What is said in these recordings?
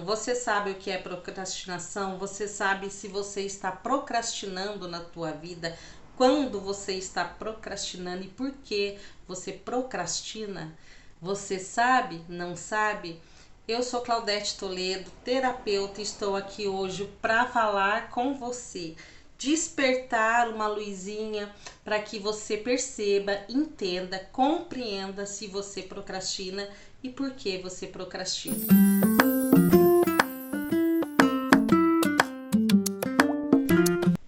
Você sabe o que é procrastinação? Você sabe se você está procrastinando na tua vida? Quando você está procrastinando e por que você procrastina? Você sabe? Não sabe? Eu sou Claudete Toledo, terapeuta, e estou aqui hoje para falar com você, despertar uma luzinha para que você perceba, entenda, compreenda se você procrastina e por que você procrastina.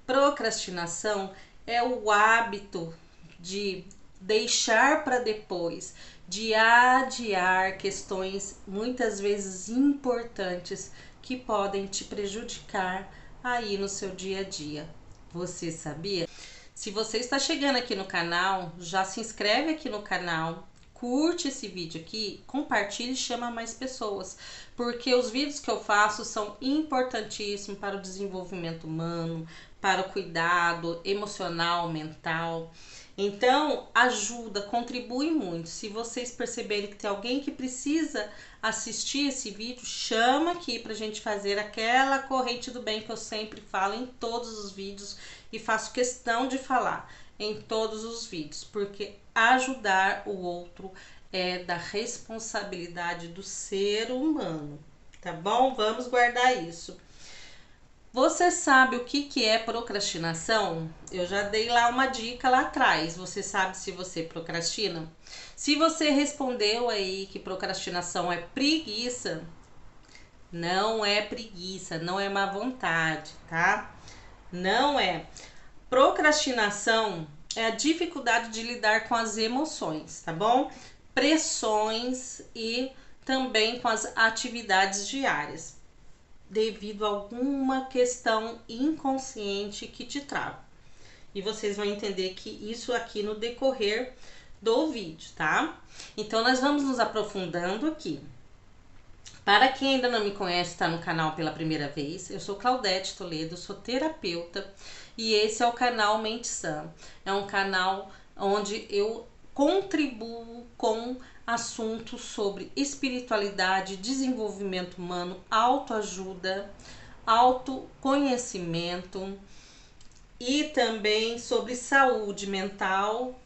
Procrastinação é o hábito de deixar para depois, de adiar questões muitas vezes importantes que podem te prejudicar aí no seu dia a dia. Você sabia? Se você está chegando aqui no canal, já se inscreve aqui no canal, curte esse vídeo aqui, compartilhe e chama mais pessoas, porque os vídeos que eu faço são importantíssimos para o desenvolvimento humano, para o cuidado emocional, mental. Então, ajuda, contribui muito. Se vocês perceberem que tem alguém que precisa assistir esse vídeo, chama aqui pra gente fazer aquela corrente do bem que eu sempre falo em todos os vídeos e faço questão de falar em todos os vídeos, porque ajudar o outro é da responsabilidade do ser humano, tá bom? Vamos guardar isso. Você sabe o que é procrastinação? Eu já dei lá uma dica lá atrás. Você sabe se você procrastina? Se você respondeu aí que procrastinação é preguiça, não é preguiça, não é má vontade, tá? Não é. Procrastinação é a dificuldade de lidar com as emoções, tá bom? Pressões e também com as atividades diárias, devido a alguma questão inconsciente que te trava. E vocês vão entender que isso aqui no decorrer do vídeo, tá? Então, nós vamos nos aprofundando aqui. Para quem ainda não me conhece, está no canal pela primeira vez, eu sou Claudete Toledo, sou terapeuta e esse é o canal Mente Sã. É um canal onde eu contribuo com assuntos sobre espiritualidade, desenvolvimento humano, autoajuda, autoconhecimento e também sobre saúde mental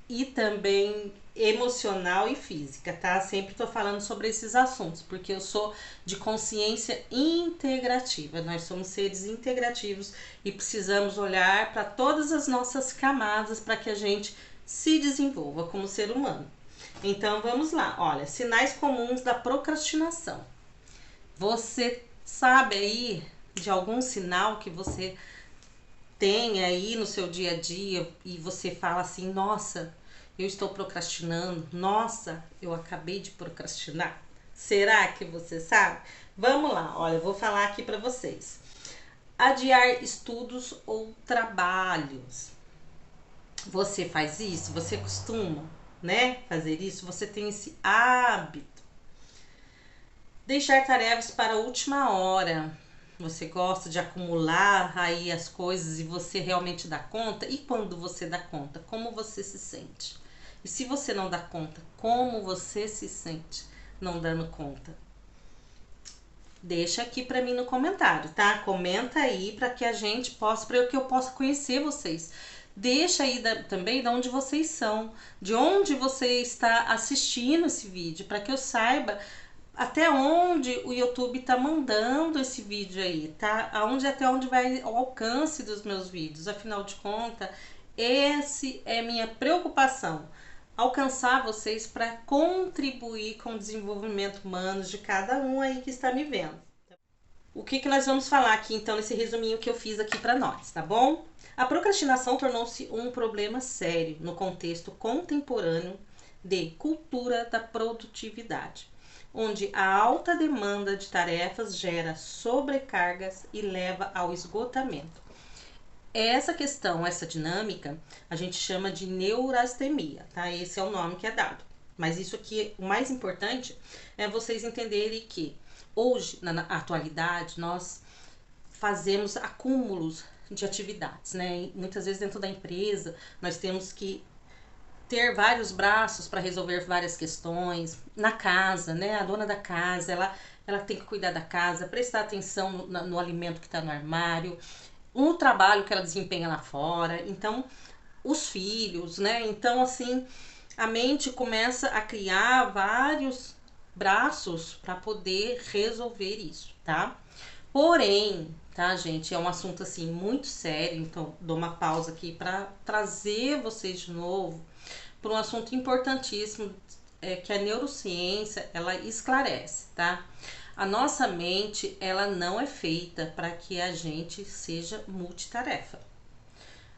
e também emocional e física, tá? Sempre tô falando sobre esses assuntos, porque eu sou de consciência integrativa. Nós somos seres integrativos e precisamos olhar para todas as nossas camadas para que a gente se desenvolva como ser humano. Então vamos lá, olha, sinais comuns da procrastinação. Você sabe aí de algum sinal que você tem aí no seu dia a dia e você fala assim, nossa, eu estou procrastinando, nossa, eu acabei de procrastinar? Será que você sabe? Vamos lá, olha, eu vou falar aqui para vocês. Adiar estudos ou trabalhos. Você faz isso? Você costuma, né, fazer isso? Você tem esse hábito? Deixar tarefas para a última hora. Você gosta de acumular aí as coisas e você realmente dá conta? E quando você dá conta, como você se sente? E se você não dá conta, como você se sente não dando conta? Deixa aqui para mim no comentário, tá? Comenta aí para que a gente possa, para que eu possa conhecer vocês. Deixa aí também de onde vocês são, de onde você está assistindo esse vídeo, para que eu saiba até onde o YouTube tá mandando esse vídeo aí, tá? Até onde vai o alcance dos meus vídeos. Afinal de contas, esse é minha preocupação. Alcançar vocês para contribuir com o desenvolvimento humano de cada um aí que está me vendo. O que nós vamos falar aqui então nesse resuminho que eu fiz aqui para nós, tá bom? A procrastinação tornou-se um problema sério no contexto contemporâneo de cultura da produtividade, onde a alta demanda de tarefas gera sobrecargas e leva ao esgotamento. Essa questão, essa dinâmica, a gente chama de neurastemia, tá? Esse é o nome que é dado. Mas isso aqui, o mais importante é vocês entenderem que hoje, na atualidade, nós fazemos acúmulos de atividades, né? E muitas vezes dentro da empresa, nós temos que ter vários braços para resolver várias questões. Na casa, né? A dona da casa, ela ela tem que cuidar da casa, prestar atenção no alimento que está no armário, no trabalho que ela desempenha lá fora, então os filhos, né? Então assim, a mente começa a criar vários braços para poder resolver isso, tá? Porém, tá, gente, é um assunto assim muito sério, então dou uma pausa aqui para trazer vocês de novo para um assunto importantíssimo, que a neurociência ela esclarece, tá? A nossa mente ela não é feita para que a gente seja multitarefa.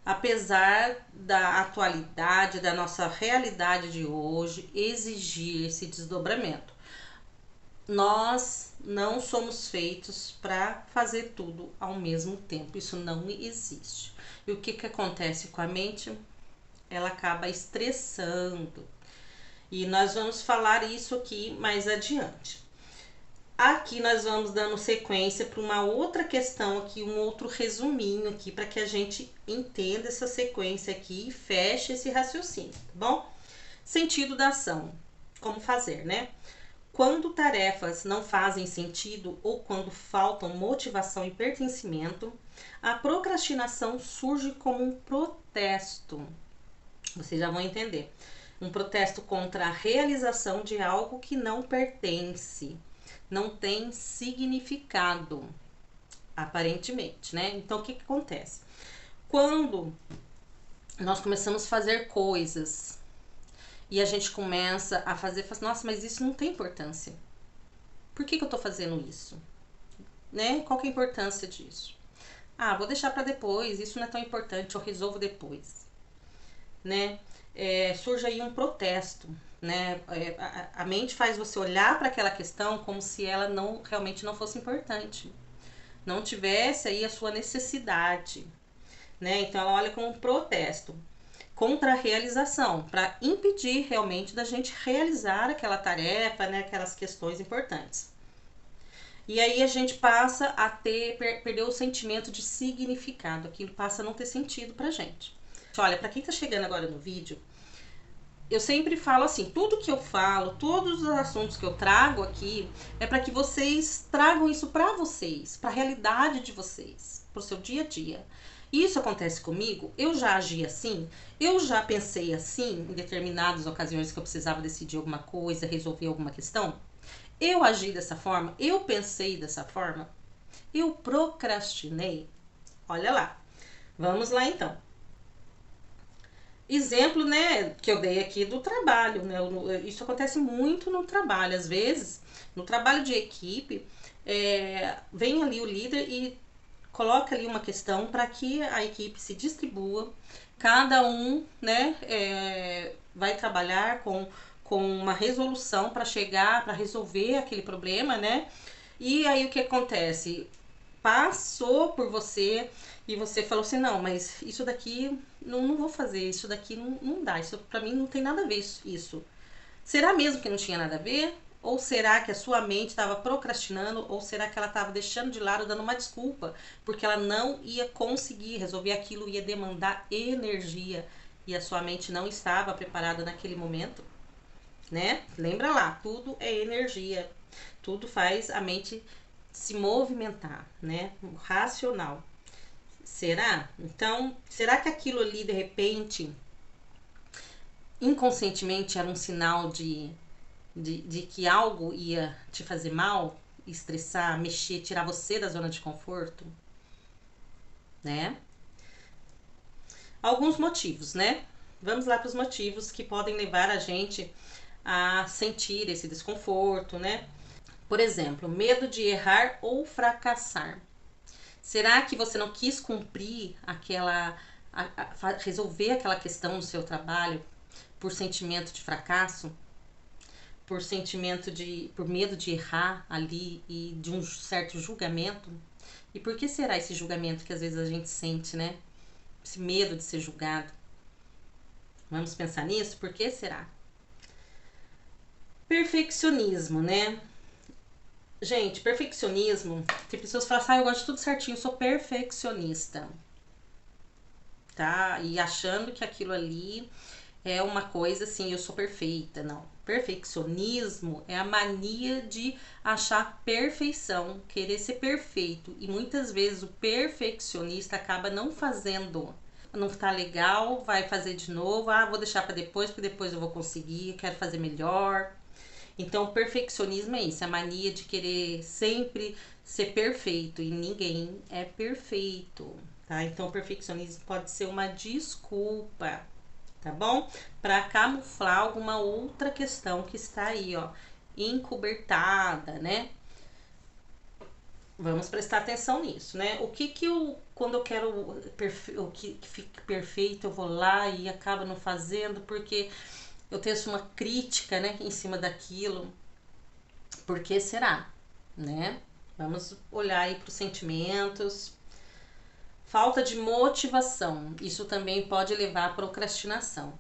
Apesar da atualidade, da nossa realidade de hoje exigir esse desdobramento, nós não somos feitos para fazer tudo ao mesmo tempo. Isso não existe. E o que acontece com a mente? Ela acaba estressando. E nós vamos falar isso aqui mais adiante. Aqui nós vamos dando sequência para uma outra questão aqui, um outro resuminho aqui, para que a gente entenda essa sequência aqui e feche esse raciocínio, tá bom? Sentido da ação. Como fazer, né? Quando tarefas não fazem sentido ou quando faltam motivação e pertencimento, a procrastinação surge como um protesto. Vocês já vão entender. Um protesto contra a realização de algo que não pertence, não tem significado, aparentemente, né? Então, o que acontece? Quando nós começamos a fazer coisas e a gente começa a fazer, nossa, mas isso não tem importância. Por que eu tô fazendo isso? Né? Qual que é a importância disso? Ah, vou deixar para depois, isso não é tão importante, eu resolvo depois. Né? Surge aí um protesto, né? A mente faz você olhar para aquela questão como se ela realmente não fosse importante, não tivesse aí a sua necessidade, né? Então ela olha como um protesto contra a realização, para impedir realmente da gente realizar aquela tarefa, né? Aquelas questões importantes. E aí a gente passa a perder o sentimento de significado, aquilo passa a não ter sentido pra gente. Olha, para quem tá chegando agora no vídeo, eu sempre falo assim, tudo que eu falo, todos os assuntos que eu trago aqui, é para que vocês tragam isso para vocês, para a realidade de vocês, pro seu dia a dia. Isso acontece comigo, eu já agi assim, eu já pensei assim em determinadas ocasiões que eu precisava decidir alguma coisa, resolver alguma questão. Eu agi dessa forma, eu pensei dessa forma, eu procrastinei. Olha lá, vamos lá então. Exemplo, né, que eu dei aqui do trabalho, né? Isso acontece muito no trabalho. Às vezes, no trabalho de equipe, vem ali o líder e coloca ali uma questão para que a equipe se distribua. Cada um, né, vai trabalhar com uma resolução para chegar, para resolver aquele problema, né? E aí o que acontece? Passou por você e você falou assim, não, mas isso daqui não vou fazer, isso daqui não dá, isso pra mim não tem nada a ver isso. Será mesmo que não tinha nada a ver? Ou será que a sua mente estava procrastinando? Ou será que ela estava deixando de lado, dando uma desculpa? Porque ela não ia conseguir resolver aquilo, ia demandar energia. E a sua mente não estava preparada naquele momento, né? Lembra lá, tudo é energia. Tudo faz a mente se movimentar, né? Racional. Será? Então, será que aquilo ali, de repente, inconscientemente era um sinal de que algo ia te fazer mal, estressar, mexer, tirar você da zona de conforto? Né? Alguns motivos, né? Vamos lá para os motivos que podem levar a gente a sentir esse desconforto, né? Por exemplo, medo de errar ou fracassar. Será que você não quis cumprir resolver aquela questão no seu trabalho por sentimento de fracasso? Por medo de errar ali e de um certo julgamento? E por que será esse julgamento que às vezes a gente sente, né? Esse medo de ser julgado. Vamos pensar nisso? Por que será? Perfeccionismo, né? Gente, perfeccionismo, tem pessoas que falam assim, eu gosto de tudo certinho, sou perfeccionista. Tá? E achando que aquilo ali é uma coisa assim, eu sou perfeita. Não. Perfeccionismo é a mania de achar perfeição, querer ser perfeito. E muitas vezes o perfeccionista acaba não fazendo. Não tá legal, vai fazer de novo. Ah, vou deixar para depois, porque depois eu vou conseguir, eu quero fazer melhor. Então, o perfeccionismo é isso, a mania de querer sempre ser perfeito e ninguém é perfeito, tá? Então, o perfeccionismo pode ser uma desculpa, tá bom? Para camuflar alguma outra questão que está aí, ó, encobertada, né? Vamos prestar atenção nisso, né? O que que eu, quando eu quero o que fique perfeito, eu vou lá e acabo não fazendo porque eu tenho uma crítica, né, em cima daquilo. Por que será, né? Vamos olhar aí para os sentimentos. Falta de motivação. Isso também pode levar à procrastinação,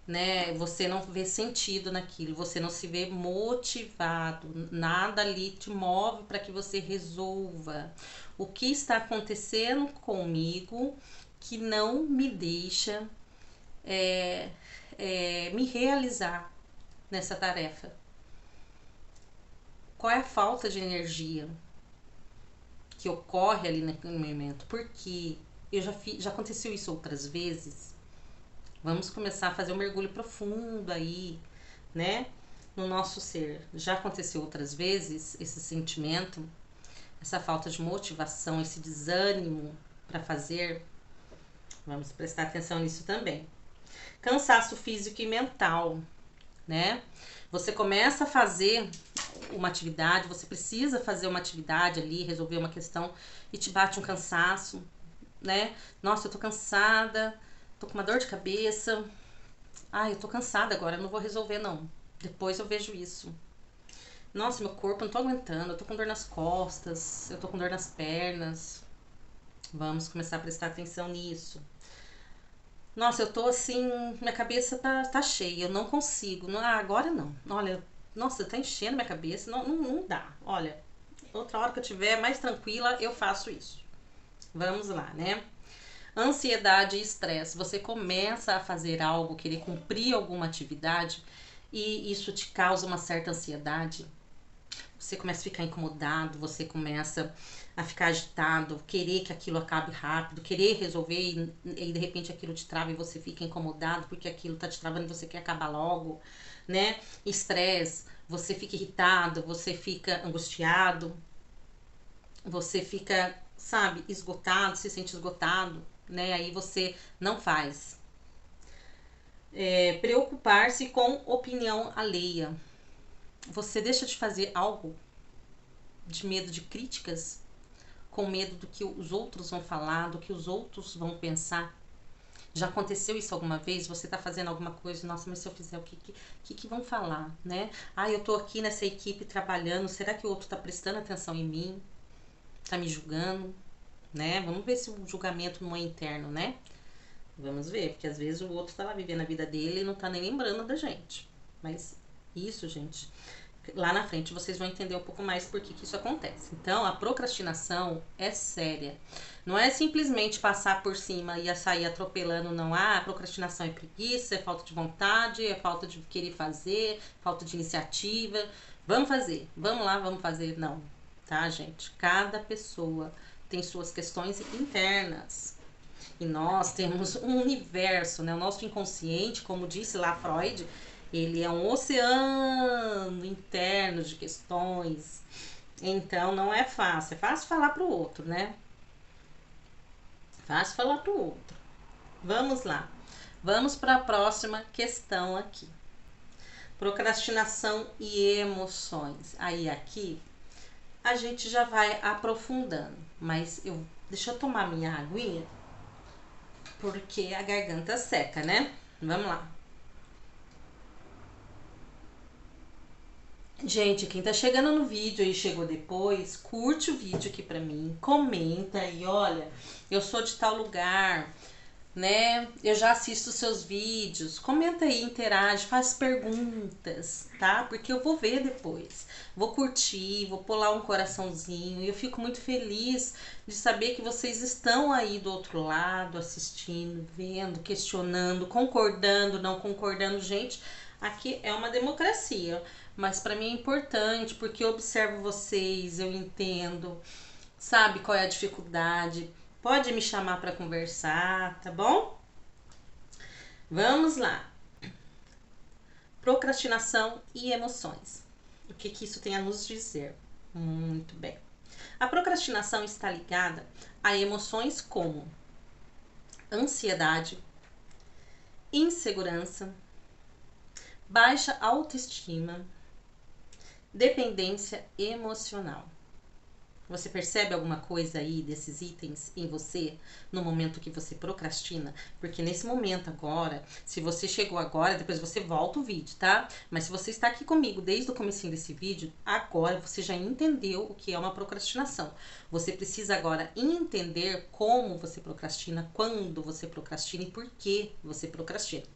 né? Você não vê sentido naquilo, você não se vê motivado, nada ali te move para que você resolva. O que está acontecendo comigo que não me deixa me realizar nessa tarefa? Qual é a falta de energia que ocorre ali naquele momento? Porque já aconteceu isso outras vezes. Vamos começar a fazer um mergulho profundo aí, né? No nosso ser. Já aconteceu outras vezes esse sentimento, essa falta de motivação, esse desânimo para fazer. Vamos prestar atenção nisso também. Cansaço físico e mental, né? Você começa a fazer uma atividade, você precisa fazer uma atividade ali, resolver uma questão e te bate um cansaço, né? Nossa, eu tô cansada, tô com uma dor de cabeça. Ai, eu tô cansada agora, eu não vou resolver não. Depois eu vejo isso. Nossa, meu corpo, eu não tô aguentando, eu tô com dor nas costas, eu tô com dor nas pernas. Vamos começar a prestar atenção nisso. Nossa, eu tô assim, minha cabeça tá cheia, eu não consigo. Não, agora não. Olha, nossa, tá enchendo minha cabeça, não dá. Olha, outra hora que eu tiver mais tranquila, eu faço isso. Vamos lá, né? Ansiedade e estresse. Você começa a fazer algo, querer cumprir alguma atividade e isso te causa uma certa ansiedade. Você começa a ficar incomodado, você começa a ficar agitado, querer que aquilo acabe rápido, querer resolver e de repente aquilo te trava e você fica incomodado porque aquilo tá te travando e você quer acabar logo, né? Estresse, você fica irritado, você fica angustiado, você fica, sabe, esgotado, se sente esgotado, né? Aí você não faz. Preocupar-se com opinião alheia. Você deixa de fazer algo de medo de críticas, com medo do que os outros vão falar, do que os outros vão pensar. Já aconteceu isso alguma vez? Você tá fazendo alguma coisa, nossa, mas se eu fizer, o que vão falar, né? Ah, eu tô aqui nessa equipe trabalhando, será que o outro tá prestando atenção em mim? Tá me julgando, né? Vamos ver se o julgamento não é interno, né? Vamos ver, porque às vezes o outro tá lá vivendo a vida dele e não tá nem lembrando da gente. Mas isso, gente, lá na frente vocês vão entender um pouco mais por que isso acontece. Então, a procrastinação é séria. Não é simplesmente passar por cima e sair atropelando, não. Ah, a procrastinação é preguiça, é falta de vontade, é falta de querer fazer, falta de iniciativa. Vamos fazer, vamos lá, vamos fazer. Não, tá, gente? Cada pessoa tem suas questões internas. E nós temos um universo, né? O nosso inconsciente, como disse lá Freud, ele é um oceano interno de questões. Então não é fácil. É fácil falar pro outro, né? Fácil falar pro outro. Vamos lá. Vamos para a próxima questão aqui. Procrastinação e emoções. Aí aqui a gente já vai aprofundando. Mas deixa eu tomar minha aguinha, porque a garganta seca, né? Vamos lá. Gente, quem tá chegando no vídeo e chegou depois, curte o vídeo aqui pra mim, comenta e olha, eu sou de tal lugar, né? Eu já assisto seus vídeos. Comenta aí, interage, faz perguntas, tá? Porque eu vou ver depois. Vou curtir, vou pular um coraçãozinho. E eu fico muito feliz de saber que vocês estão aí do outro lado, assistindo, vendo, questionando, concordando, não concordando. Gente, Aqui é uma democracia, mas para mim é importante porque eu observo vocês, eu entendo, sabe qual é a dificuldade. Pode me chamar para conversar, tá bom? Vamos lá. Procrastinação e emoções. O que isso tem a nos dizer? Muito bem. A procrastinação está ligada a emoções como ansiedade, insegurança, baixa autoestima, dependência emocional. Você percebe alguma coisa aí desses itens em você no momento que você procrastina? Porque nesse momento agora, se você chegou agora, depois você volta o vídeo, tá? Mas se você está aqui comigo desde o comecinho desse vídeo, agora você já entendeu o que é uma procrastinação. Você precisa agora entender como você procrastina, quando você procrastina e por que você procrastina.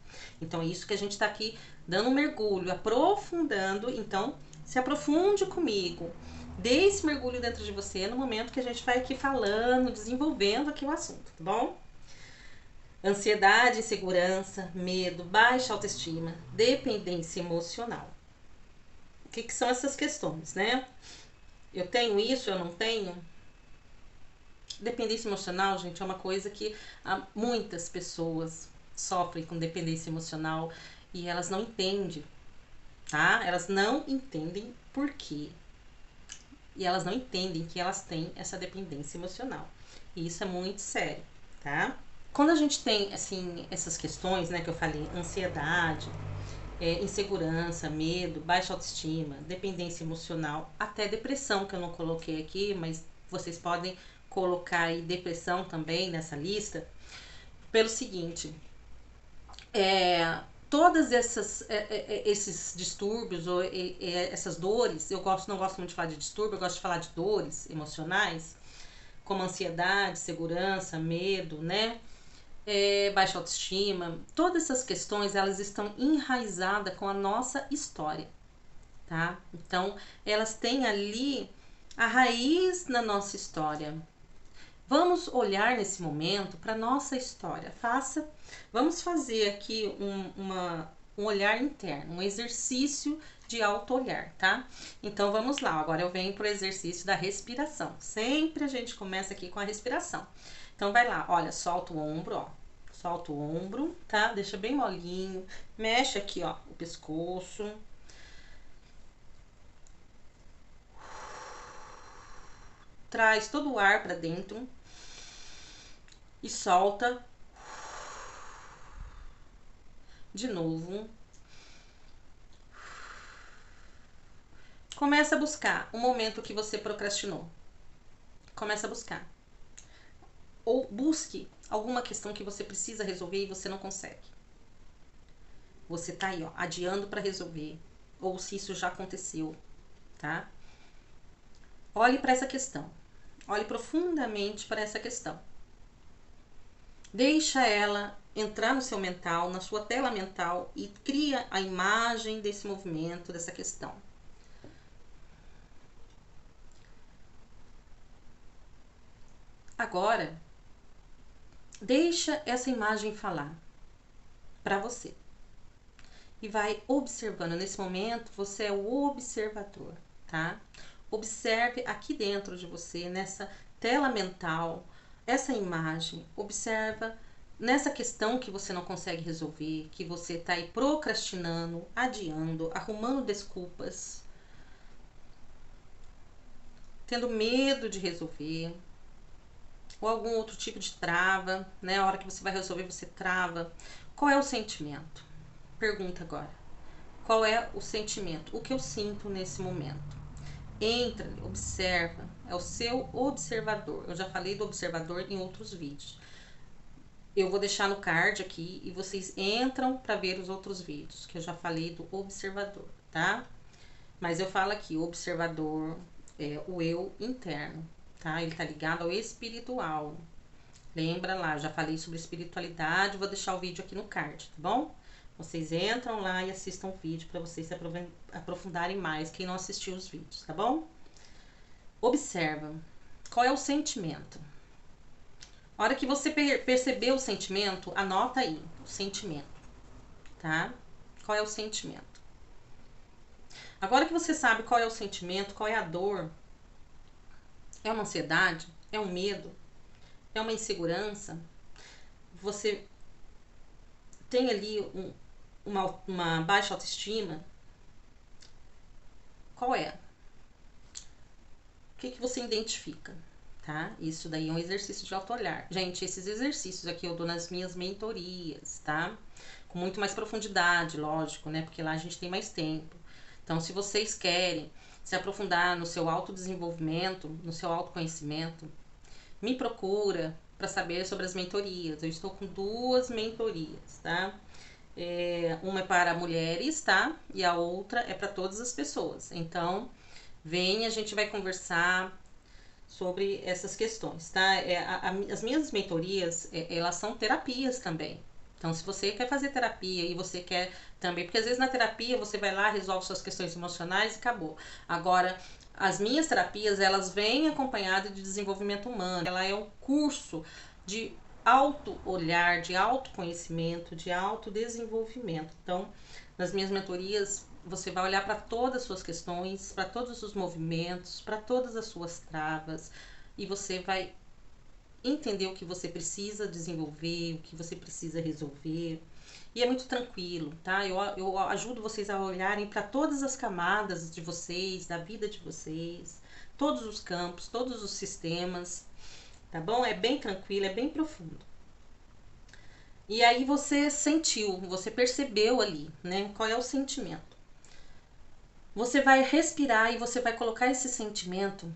Então é isso que a gente está aqui dando um mergulho, aprofundando. Então se aprofunde comigo. Dê esse mergulho dentro de você no momento que a gente vai aqui falando, desenvolvendo aqui o assunto, tá bom? Ansiedade, insegurança, medo, baixa autoestima, dependência emocional. O que são essas questões, né? Eu tenho isso, eu não tenho? Dependência emocional, gente, é uma coisa que muitas pessoas sofrem com dependência emocional e elas não entendem, tá? Elas não entendem por quê. E elas não entendem que elas têm essa dependência emocional. E isso é muito sério, tá? Quando a gente tem, assim, essas questões, né, que eu falei, ansiedade, insegurança, medo, baixa autoestima, dependência emocional, até depressão, que eu não coloquei aqui, mas vocês podem colocar aí depressão também nessa lista, pelo seguinte, todas esses distúrbios ou essas dores, não gosto muito de falar de distúrbio, eu gosto de falar de dores emocionais, como ansiedade, segurança, medo, né? Baixa autoestima, todas essas questões elas estão enraizadas com a nossa história, tá? Então elas têm ali a raiz na nossa história. Vamos olhar nesse momento para nossa história. Vamos fazer aqui um olhar interno, um exercício de auto-olhar, tá? Então vamos lá, agora eu venho pro exercício da respiração. Sempre a gente começa aqui com a respiração. Então vai lá, olha, solta o ombro, ó. Solta o ombro, tá? Deixa bem molinho. Mexe aqui, ó, o pescoço. Traz todo o ar para dentro e solta. De novo. Começa a buscar o momento que você procrastinou. Começa a buscar. Ou busque alguma questão que você precisa resolver e você não consegue. Você tá aí, ó, adiando para resolver. Ou se isso já aconteceu, tá? Olhe para essa questão. Olhe profundamente para essa questão. Deixa ela entrar no seu mental, na sua tela mental e cria a imagem desse movimento, dessa questão. Agora, deixa essa imagem falar para você. E vai observando. Nesse momento, você é o observador, tá? Observe aqui dentro de você, nessa tela mental, essa imagem. Observa nessa questão que você não consegue resolver, que você tá aí procrastinando, adiando, arrumando desculpas, tendo medo de resolver, ou algum outro tipo de trava, né? A hora que você vai resolver, você trava. Qual é o sentimento? Pergunta agora. Qual é o sentimento? O que eu sinto nesse momento? Entra, observa. É o seu observador. Eu já falei do observador em outros vídeos. Eu vou deixar no card aqui e vocês entram para ver os outros vídeos, que eu já falei do observador, tá? Mas eu falo aqui, o observador é o eu interno, tá? Ele tá ligado ao espiritual. Lembra lá, eu já falei sobre espiritualidade, vou deixar o vídeo aqui no card, tá bom? Vocês entram lá e assistam o vídeo para vocês se aprofundarem mais, quem não assistiu os vídeos, tá bom? Observa, qual é o sentimento? A hora que você perceber o sentimento, anota aí, o sentimento, tá? qual é o sentimento. Agora que você sabe qual é o sentimento, qual é a dor, é uma ansiedade, é um medo, é uma insegurança, você tem ali uma baixa autoestima, qual é? O que você identifica? Tá? Isso daí é um exercício de auto-olhar. Gente, esses exercícios aqui eu dou nas minhas mentorias, tá? Com muito mais profundidade, lógico, né? Porque lá a gente tem mais tempo. Então, se vocês querem se aprofundar no seu autodesenvolvimento, no seu autoconhecimento, me procura para saber sobre as mentorias. Eu estou com 2 mentorias, tá? Uma é para mulheres, tá? E a outra é para todas as pessoas. Então, vem, a gente vai conversar sobre essas questões, tá? As minhas mentorias, elas são terapias também. Então, se você quer fazer terapia e você quer também, porque às vezes na terapia você vai lá, resolve suas questões emocionais e acabou. Agora, as minhas terapias, elas vêm acompanhadas de desenvolvimento humano. Ela é um curso de auto-olhar, de autoconhecimento, de autodesenvolvimento. Então, nas minhas mentorias, você vai olhar para todas as suas questões, para todos os movimentos, para todas as suas travas, e você vai entender o que você precisa desenvolver, o que você precisa resolver. E é muito tranquilo, tá? Eu ajudo vocês a olharem para todas as camadas de vocês, da vida de vocês, todos os campos, todos os sistemas, tá bom? É bem tranquilo, é bem profundo. E aí você sentiu, você percebeu ali, né? Qual é o sentimento. Você vai respirar e você vai colocar esse sentimento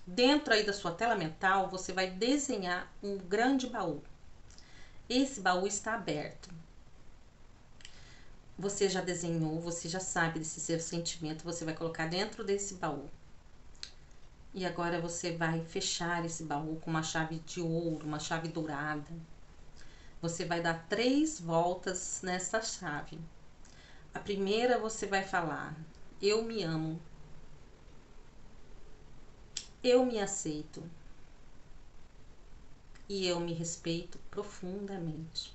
dentro aí da sua tela mental. Você vai desenhar um grande baú. Esse baú está aberto. Você já desenhou, você já sabe desse seu sentimento, você vai colocar dentro desse baú. E agora você vai fechar esse baú com uma chave de ouro, uma chave dourada. Você vai dar 3 voltas nessa chave. A primeira você vai falar: eu me amo. Eu me aceito. E eu me respeito profundamente.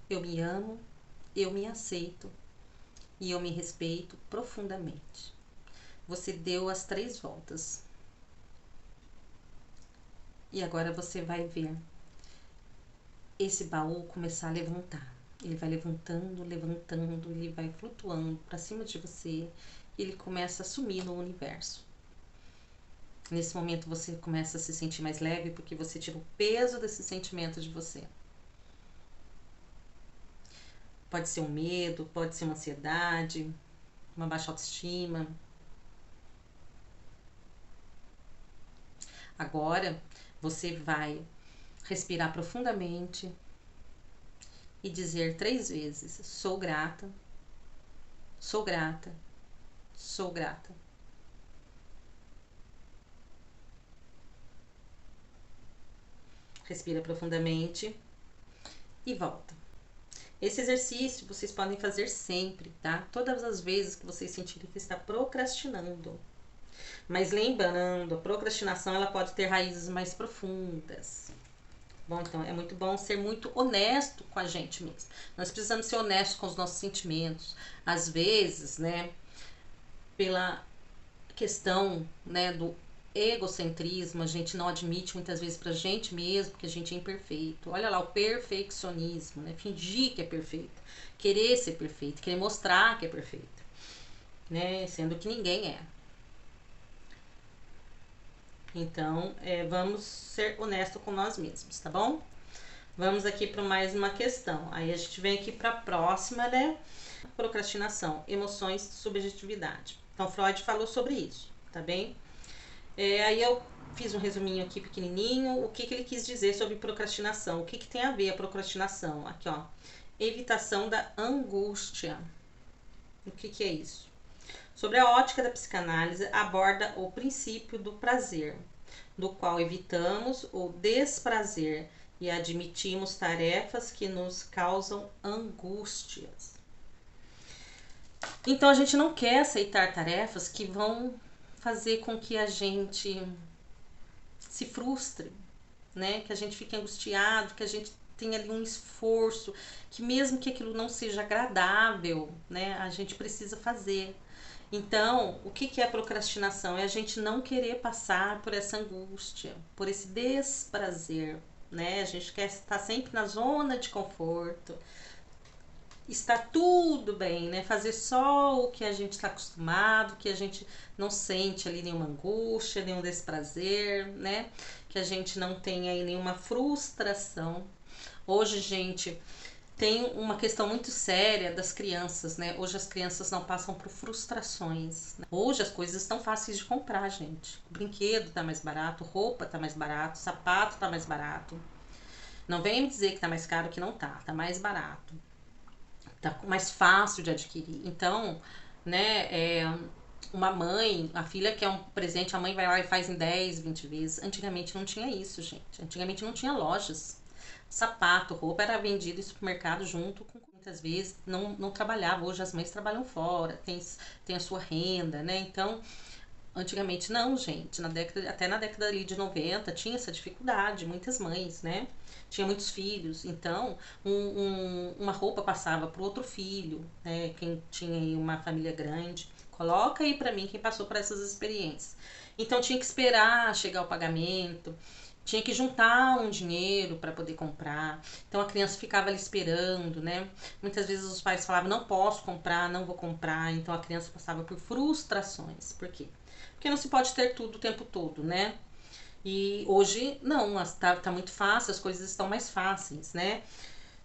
Eu me amo, eu me aceito e eu me respeito profundamente. Você deu as 3 voltas. E agora você vai ver esse baú começar a levantar. Ele vai levantando, levantando, ele vai flutuando para cima de você e ele começa a sumir no universo. Nesse momento você começa a se sentir mais leve porque você tira o peso desse sentimento de você. Pode ser um medo, pode ser uma ansiedade, uma baixa autoestima. Agora você vai respirar profundamente e dizer 3 vezes: sou grata, sou grata, sou grata. Respira profundamente e volta. Esse exercício vocês podem fazer sempre, tá? Todas as vezes que vocês sentirem que está procrastinando. Mas lembrando, a procrastinação ela pode ter raízes mais profundas. Bom, então é muito bom ser muito honesto com a gente mesmo. Nós precisamos ser honestos com os nossos sentimentos. Às vezes, né, pela questão, né, do egocentrismo, a gente não admite muitas vezes pra gente mesmo que a gente é imperfeito. Olha lá, o perfeccionismo, né? Fingir que é perfeito, querer ser perfeito, querer mostrar que é perfeito, né? Sendo que ninguém é. Então, vamos ser honestos com nós mesmos, tá bom? Vamos aqui para mais uma questão. Aí a gente vem aqui para a próxima, né? Procrastinação, emoções, subjetividade. Então, Freud falou sobre isso, tá bem? Aí eu fiz um resuminho aqui pequenininho. O que ele quis dizer sobre procrastinação? O que tem a ver a procrastinação? Aqui, ó. Evitação da angústia. O que é isso? Sobre a ótica da psicanálise, aborda o princípio do prazer, do qual evitamos o desprazer e admitimos tarefas que nos causam angústias. Então a gente não quer aceitar tarefas que vão fazer com que a gente se frustre, né? Que a gente fique angustiado, que a gente tem ali um esforço, que mesmo que aquilo não seja agradável, né, a gente precisa fazer. Então, o que é a procrastinação? É a gente não querer passar por essa angústia, por esse desprazer, né? A gente quer estar sempre na zona de conforto, está tudo bem, né? Fazer só o que a gente está acostumado, que a gente não sente ali nenhuma angústia, nenhum desprazer, né? Que a gente não tenha aí nenhuma frustração. Hoje, gente, tem uma questão muito séria das crianças, né? Hoje as crianças não passam por frustrações, né? Hoje as coisas estão fáceis de comprar, gente. O brinquedo tá mais barato, roupa tá mais barato, sapato tá mais barato. Não venha me dizer que tá mais caro, que não tá, tá mais barato. Tá mais fácil de adquirir. Então, né, uma mãe, a filha quer um presente, a mãe vai lá e faz em 10, 20 vezes. Antigamente não tinha isso, gente. Antigamente não tinha lojas. Sapato, roupa era vendido em supermercado junto com muitas vezes não trabalhava. Hoje as mães trabalham fora, tem a sua renda, né? Então, antigamente não, gente. Até na década ali de 90 tinha essa dificuldade, muitas mães, né? Tinha muitos filhos, então uma roupa passava para o outro filho, né? Quem tinha aí uma família grande. Coloca aí para mim quem passou por essas experiências. Então tinha que esperar chegar o pagamento, tinha que juntar um dinheiro para poder comprar. Então a criança ficava ali esperando, né? Muitas vezes os pais falavam: não posso comprar, não vou comprar. Então a criança passava por frustrações. Por quê? Porque não se pode ter tudo o tempo todo, né? E hoje não, tá muito fácil, as coisas estão mais fáceis, né?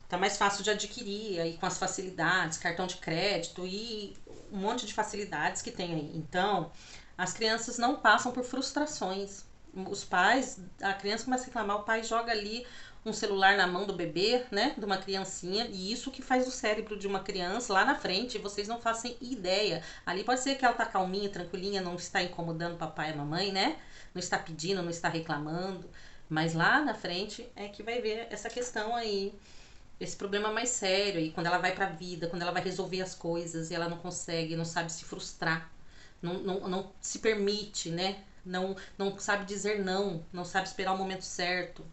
Tá mais fácil de adquirir aí com as facilidades, cartão de crédito e um monte de facilidades que tem aí. Então, as crianças não passam por frustrações. Os pais, a criança começa a reclamar, o pai joga ali um celular na mão do bebê, né, de uma criancinha, e isso que faz o cérebro de uma criança lá na frente, vocês não fazem ideia. Ali pode ser que ela tá calminha, tranquilinha, não está incomodando o papai e a mamãe, né? Não está pedindo, não está reclamando, mas lá na frente é que vai ver essa questão aí, esse problema mais sério aí, quando ela vai pra vida, quando ela vai resolver as coisas e ela não consegue, não sabe se frustrar, não se permite, né? Não sabe dizer não, não sabe esperar o momento certo.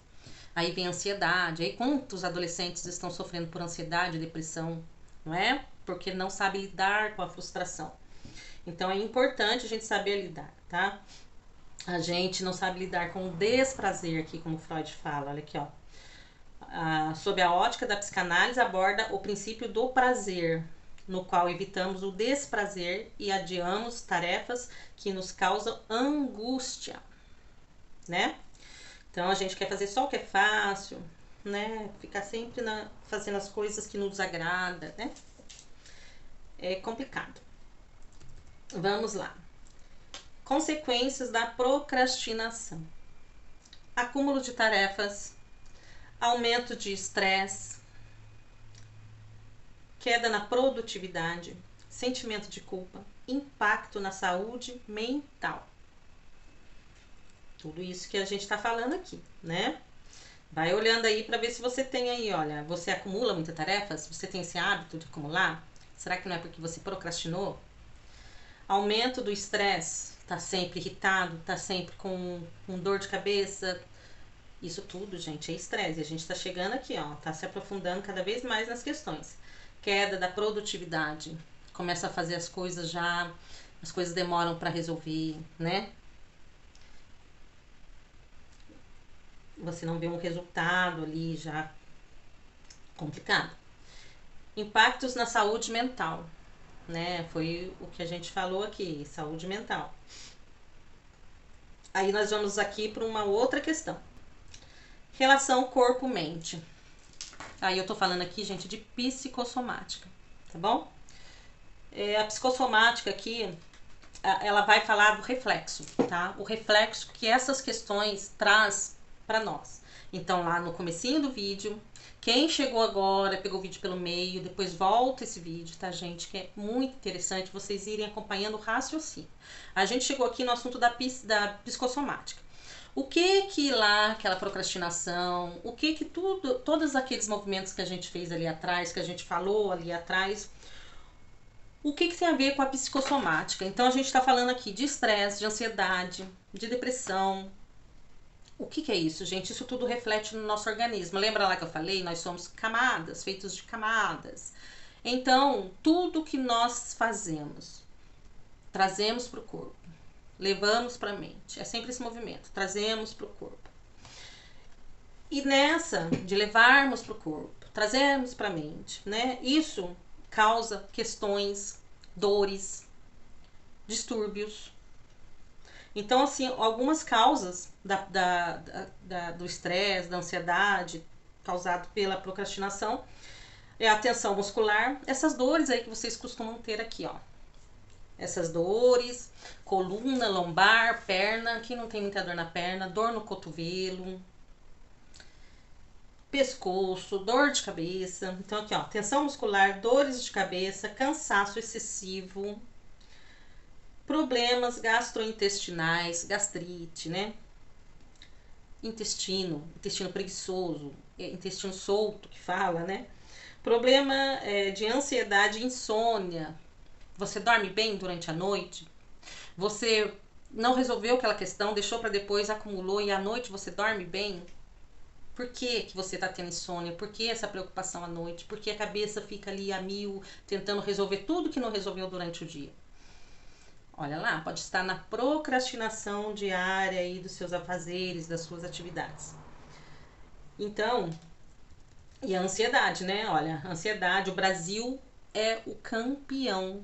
Aí vem a ansiedade. Aí quantos adolescentes estão sofrendo por ansiedade e depressão, não é? Porque não sabe lidar com a frustração. Então é importante a gente saber lidar, tá? A gente não sabe lidar com o desprazer aqui, como Freud fala. Olha aqui, ó. Sob a ótica da psicanálise, aborda o princípio do prazer, no qual evitamos o desprazer e adiamos tarefas que nos causam angústia, né? Então a gente quer fazer só o que é fácil, né? Ficar sempre fazendo as coisas que nos agrada, né? É complicado. Vamos lá. Consequências da procrastinação: acúmulo de tarefas, aumento de estresse, queda na produtividade, sentimento de culpa, impacto na saúde mental. Tudo isso que a gente está falando aqui, né? Vai olhando aí para ver se você tem aí, olha, você acumula muitas tarefas? Você tem esse hábito de acumular? Será que não é porque você procrastinou? Aumento do estresse, tá sempre irritado, tá sempre com dor de cabeça. Isso tudo, gente, é estresse. A gente tá chegando aqui, ó, tá se aprofundando cada vez mais nas questões. Queda da produtividade. Começa a fazer as coisas já, as coisas demoram para resolver, né? Você não vê um resultado ali já complicado. Impactos na saúde mental, né? Foi o que a gente falou aqui, saúde mental. Aí nós vamos aqui para uma outra questão. Relação corpo-mente. Aí eu tô falando aqui, gente, de psicossomática, tá bom? A psicossomática aqui, ela vai falar do reflexo, tá? O reflexo que essas questões traz para nós. Então, lá no comecinho do vídeo, quem chegou agora, pegou o vídeo pelo meio, depois volta esse vídeo, tá, gente? Que é muito interessante vocês irem acompanhando o raciocínio. A gente chegou aqui no assunto da psicossomática. O que lá, aquela procrastinação, todos aqueles movimentos que a gente fez ali atrás, que a gente falou ali atrás, o que tem a ver com a psicossomática? Então, a gente está falando aqui de estresse, de ansiedade, de depressão, O que é isso, gente? Isso tudo reflete no nosso organismo. Lembra lá que eu falei? Nós somos camadas, feitos de camadas. Então, tudo que nós fazemos, trazemos para o corpo, levamos para a mente. É sempre esse movimento, trazemos para o corpo. E nessa de levarmos para o corpo, trazermos para a mente, né? Isso causa questões, dores, distúrbios. Então, assim, algumas causas do estresse, da ansiedade causado pela procrastinação é a tensão muscular, essas dores aí que vocês costumam ter aqui, ó. Essas dores, coluna, lombar, perna, quem não tem muita dor na perna, dor no cotovelo, pescoço, dor de cabeça. Então aqui, ó, tensão muscular, dores de cabeça, cansaço excessivo, problemas gastrointestinais, gastrite, né? Intestino preguiçoso, intestino solto que fala, né? Problema de ansiedade e insônia. Você dorme bem durante a noite? Você não resolveu aquela questão, deixou para depois, acumulou e à noite você dorme bem? Por que você está tendo insônia? Por que essa preocupação à noite? Por que a cabeça fica ali a mil, tentando resolver tudo que não resolveu durante o dia? Olha lá, pode estar na procrastinação diária aí dos seus afazeres, das suas atividades. Então, e a ansiedade, né? Olha, a ansiedade, o Brasil é o campeão,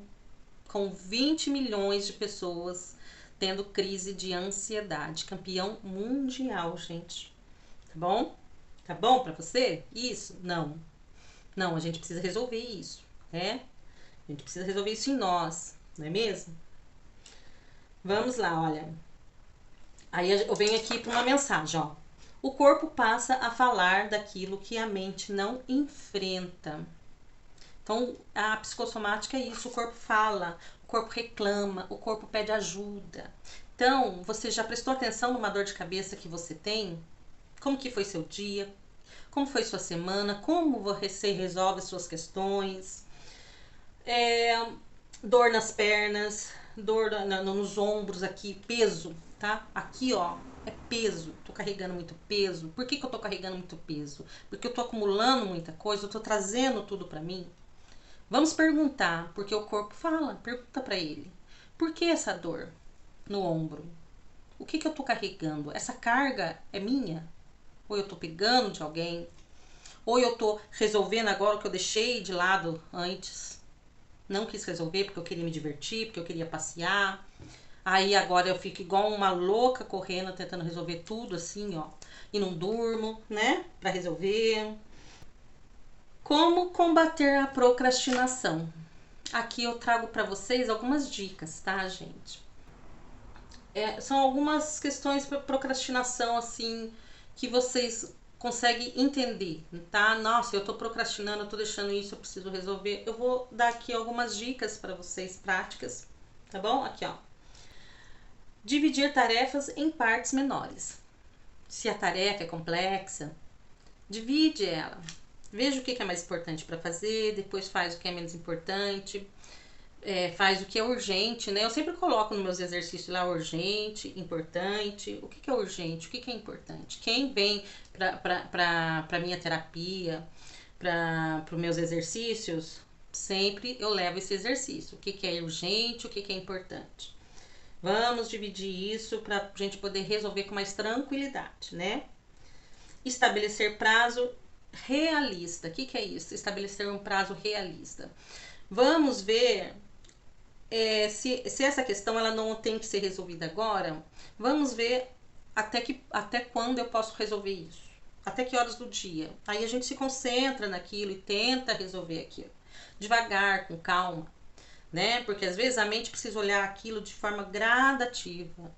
com 20 milhões de pessoas tendo crise de ansiedade. Campeão mundial, gente. Tá bom? Tá bom pra você? Isso? Não. Não, a gente precisa resolver isso, né? A gente precisa resolver isso em nós, não é mesmo? Vamos lá, olha. Aí eu venho aqui para uma mensagem, ó. O corpo passa a falar daquilo que a mente não enfrenta. Então, a psicossomática é isso, o corpo fala, o corpo reclama, o corpo pede ajuda. Então, você já prestou atenção numa dor de cabeça que você tem? Como que foi seu dia? Como foi sua semana? Como você resolve suas questões? Dor nas pernas, dor nos ombros aqui, peso, tá? Aqui, ó, é peso. Tô carregando muito peso. Por que eu tô carregando muito peso? Porque eu tô acumulando muita coisa, eu tô trazendo tudo pra mim. Vamos perguntar, porque o corpo fala, pergunta pra ele. Por que essa dor no ombro? O que eu tô carregando? Essa carga é minha? Ou eu tô pegando de alguém? Ou eu tô resolvendo agora o que eu deixei de lado antes? Não quis resolver porque eu queria me divertir, porque eu queria passear. Aí agora eu fico igual uma louca correndo, tentando resolver tudo assim, ó. E não durmo, né? Pra resolver. Como combater a procrastinação? Aqui eu trago pra vocês algumas dicas, tá, gente? São algumas questões para procrastinação, assim, que vocês conseguem entender, tá? Nossa, eu tô procrastinando, eu tô deixando isso, eu preciso resolver. Eu vou dar aqui algumas dicas para vocês, práticas, tá bom? Aqui, ó. Dividir tarefas em partes menores. Se a tarefa é complexa, divide ela. Veja o que é mais importante para fazer, depois faz o que é menos importante. Faz o que é urgente, né? Eu sempre coloco nos meus exercícios lá urgente, importante. O que é urgente? O que é importante? Quem vem para minha terapia, para os meus exercícios, sempre eu levo esse exercício. O que é urgente? O que é importante? Vamos dividir isso para a gente poder resolver com mais tranquilidade, né? Estabelecer prazo realista. O que é isso? Estabelecer um prazo realista. Vamos ver se essa questão ela não tem que ser resolvida agora. Vamos ver até quando eu posso resolver isso. Até que horas do dia. Aí a gente se concentra naquilo e tenta resolver aquilo. Devagar, com calma, né? Porque às vezes a mente precisa olhar aquilo de forma gradativa,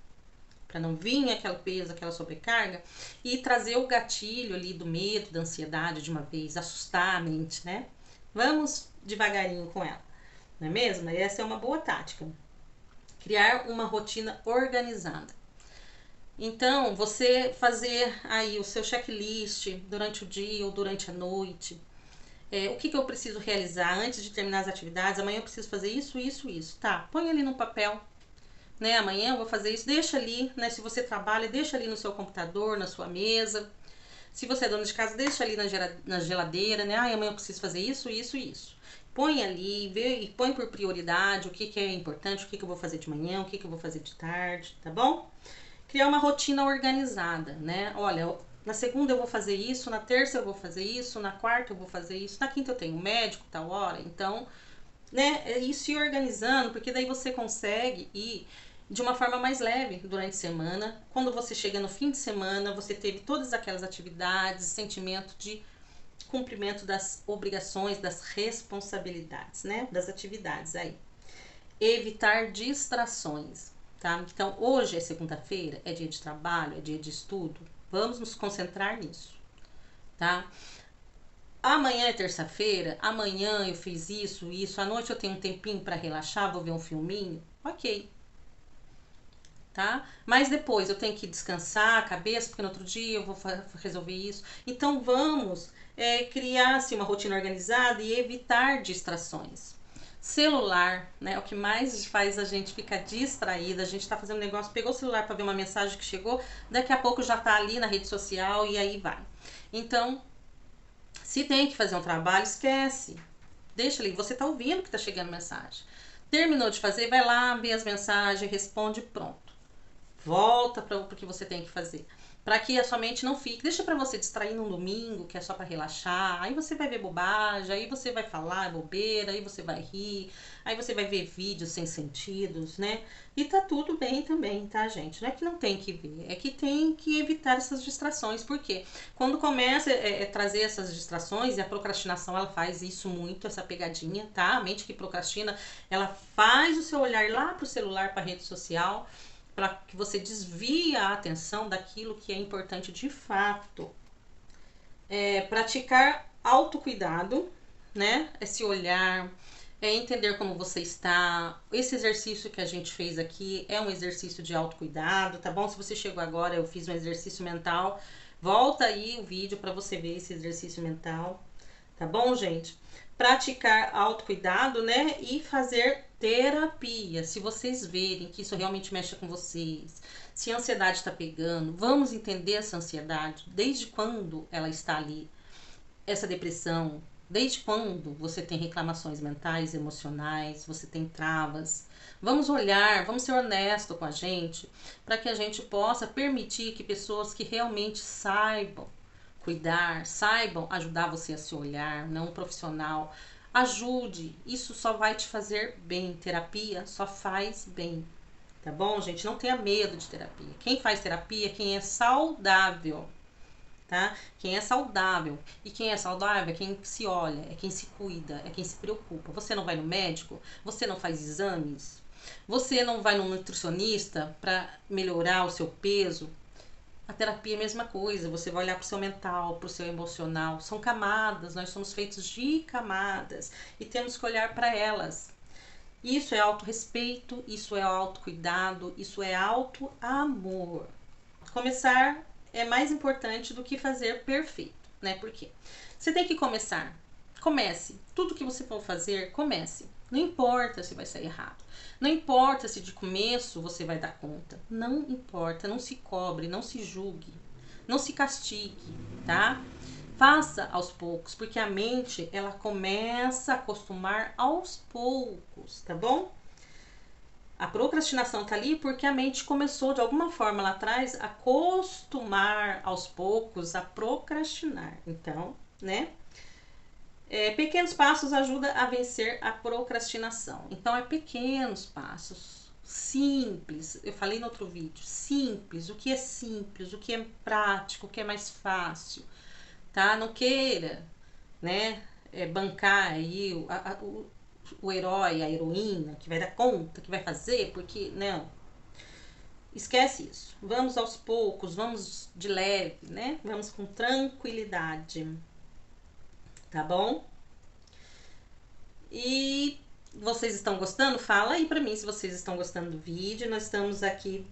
para não vir aquele peso, aquela sobrecarga, e trazer o gatilho ali do medo, da ansiedade de uma vez, assustar a mente, né? Vamos devagarinho com ela, não é mesmo? E essa é uma boa tática. Criar uma rotina organizada. Então, você fazer aí o seu checklist durante o dia ou durante a noite. O que eu preciso realizar antes de terminar as atividades? Amanhã eu preciso fazer isso, isso, isso. Tá, põe ali no papel. né? Amanhã eu vou fazer isso, deixa ali, né? Se você trabalha, deixa ali no seu computador, na sua mesa. Se você é dona de casa, deixa ali na geladeira, né? Ah, amanhã eu preciso fazer isso, isso e isso. Põe ali, vê e põe por prioridade o que é importante, o que eu vou fazer de manhã, o que eu vou fazer de tarde, tá bom? Criar uma rotina organizada, né? Olha, na segunda eu vou fazer isso, na terça eu vou fazer isso, na quarta eu vou fazer isso, na quinta eu tenho médico, tal hora. Então, né, é isso ir organizando, porque daí você consegue ir de uma forma mais leve durante a semana. Quando você chega no fim de semana, você teve todas aquelas atividades, sentimento de cumprimento das obrigações, das responsabilidades, né, das atividades aí. Evitar distrações, tá? Então, hoje é segunda-feira, é dia de trabalho, é dia de estudo. Vamos nos concentrar nisso, tá? Amanhã é terça-feira, amanhã eu fiz isso, isso, à noite eu tenho um tempinho para relaxar, vou ver um filminho, ok, tá? Mas depois eu tenho que descansar a cabeça, porque no outro dia eu vou resolver isso. Então vamos criar assim, uma rotina organizada e evitar distrações. Celular, né? É o que mais faz a gente ficar distraída. A gente tá fazendo um negócio, pegou o celular para ver uma mensagem que chegou, daqui a pouco já tá ali na rede social e aí vai. Então, se tem que fazer um trabalho, esquece. Deixa ali, você tá ouvindo que tá chegando mensagem. Terminou de fazer, vai lá, vê as mensagens, responde, pronto. Volta para o que você tem que fazer. Para que a sua mente não fique. Deixa para você distrair num domingo, que é só para relaxar. Aí você vai ver bobagem, aí você vai falar bobeira, aí você vai rir, aí você vai ver vídeos sem sentidos, né? E tá tudo bem também, tá, gente? Não é que não tem que ver, é que tem que evitar essas distrações. Por quê? Quando começa a trazer essas distrações, e a procrastinação ela faz isso muito, essa pegadinha, tá? A mente que procrastina, ela faz o seu olhar lá pro celular, pra rede social, para que você desvie a atenção daquilo que é importante de fato. Praticar autocuidado, né? Esse olhar, entender como você está. Esse exercício que a gente fez aqui é um exercício de autocuidado, tá bom? Se você chegou agora, eu fiz um exercício mental. Volta aí o vídeo para você ver esse exercício mental, tá bom, gente? Praticar autocuidado, né? E fazer terapia. Se vocês verem que isso realmente mexe com vocês, se a ansiedade está pegando, vamos entender essa ansiedade, desde quando ela está ali, essa depressão, desde quando você tem reclamações mentais, emocionais, você tem travas. Vamos olhar, vamos ser honesto com a gente, para que a gente possa permitir que pessoas que realmente saibam cuidar, saibam ajudar você a se olhar, não um profissional. Ajude, isso só vai te fazer bem. Terapia só faz bem, tá bom, gente? Não tenha medo de terapia. Quem faz terapia é quem é saudável, tá? Quem é saudável. E quem é saudável é quem se olha, é quem se cuida, é quem se preocupa. Você não vai no médico, você não faz exames, você não vai no nutricionista para melhorar o seu peso. A terapia é a mesma coisa, você vai olhar para o seu mental, para o seu emocional. São camadas, nós somos feitos de camadas e temos que olhar para elas. Isso é autorrespeito, isso é autocuidado, isso é auto-amor. Começar é mais importante do que fazer perfeito, né? Por quê? Você tem que começar. Comece. Tudo que você for fazer, comece. Não importa se vai sair errado. Não importa se de começo você vai dar conta. Não importa. Não se cobre, não se julgue. Não se castigue, tá? Faça aos poucos, porque a mente, ela começa a acostumar aos poucos, tá bom? A procrastinação tá ali porque a mente começou de alguma forma lá atrás a acostumar aos poucos a procrastinar. Então, né? Pequenos passos ajudam a vencer a procrastinação. Então, é pequenos passos, simples. Eu falei no outro vídeo, simples. O que é simples, o que é prático, o que é mais fácil, tá? Não queira, né? Bancar aí o herói, a heroína, que vai dar conta, que vai fazer, porque não. Esquece isso. Vamos aos poucos, vamos de leve, né? Vamos com tranquilidade. Tá bom? E vocês estão gostando? Fala aí pra mim se vocês estão gostando do vídeo. Nós estamos aqui.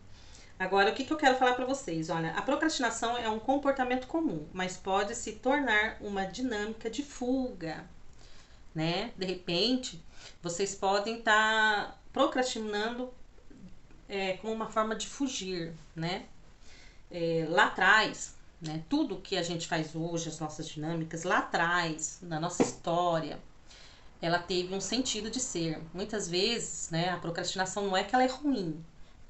Agora, o que eu quero falar pra vocês? Olha, a procrastinação é um comportamento comum, mas pode se tornar uma dinâmica de fuga, né? De repente, vocês podem estar procrastinando como uma forma de fugir, né? Lá atrás, né, tudo que a gente faz hoje, as nossas dinâmicas, lá atrás, na nossa história, ela teve um sentido de ser. Muitas vezes, né, a procrastinação não é que ela é ruim,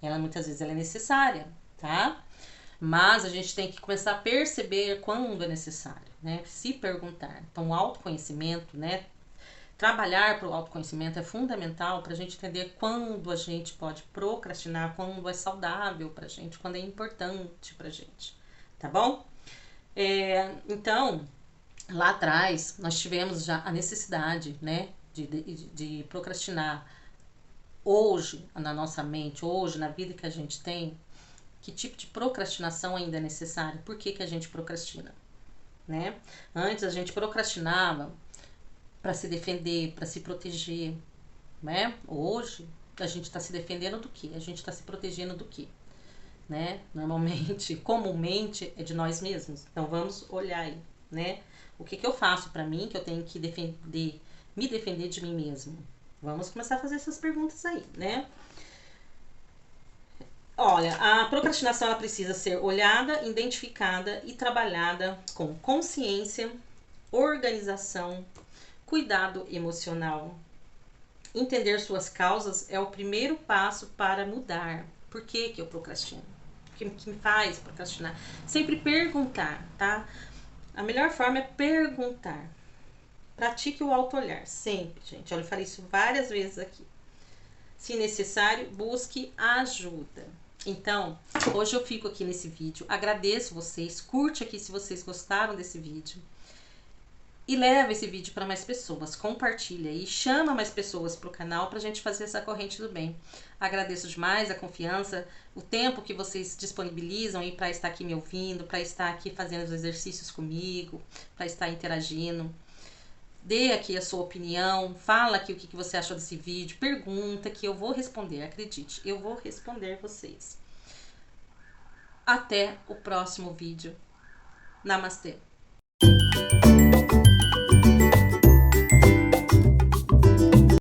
ela muitas vezes ela é necessária, tá? Mas a gente tem que começar a perceber quando é necessário, né? Se perguntar. Então, o autoconhecimento, né? Trabalhar para o autoconhecimento é fundamental para a gente entender quando a gente pode procrastinar, quando é saudável para a gente, quando é importante para a gente, tá bom? Então, lá atrás, nós tivemos já a necessidade, né, de procrastinar. Hoje, na nossa mente, hoje, na vida que a gente tem, que tipo de procrastinação ainda é necessária? Por que que a gente procrastina, né? Antes a gente procrastinava para se defender, para se proteger, né? Hoje a gente está se defendendo do que? A gente está se protegendo do que? Né? Normalmente, comumente é de nós mesmos. Então vamos olhar aí, né? O que que eu faço para mim que eu tenho que defender, me defender de mim mesmo? Vamos começar a fazer essas perguntas aí, né? Olha, a procrastinação ela precisa ser olhada, identificada e trabalhada com consciência, organização, cuidado emocional. Entender suas causas é o primeiro passo para mudar. Por que que eu procrastino? O que me faz procrastinar? Sempre perguntar, tá? A melhor forma é perguntar. Pratique o auto-olhar, sempre, gente. Eu falei isso várias vezes aqui. Se necessário, busque ajuda. Então, hoje eu fico aqui nesse vídeo. Agradeço vocês. Curte aqui se vocês gostaram desse vídeo. E leva esse vídeo para mais pessoas. Compartilha e chama mais pessoas para o canal para a gente fazer essa corrente do bem. Agradeço demais a confiança, o tempo que vocês disponibilizam para estar aqui me ouvindo, para estar aqui fazendo os exercícios comigo, para estar interagindo. Dê aqui a sua opinião, fala aqui o que você achou desse vídeo, pergunta que eu vou responder, acredite, eu vou responder vocês. Até o próximo vídeo. Namastê!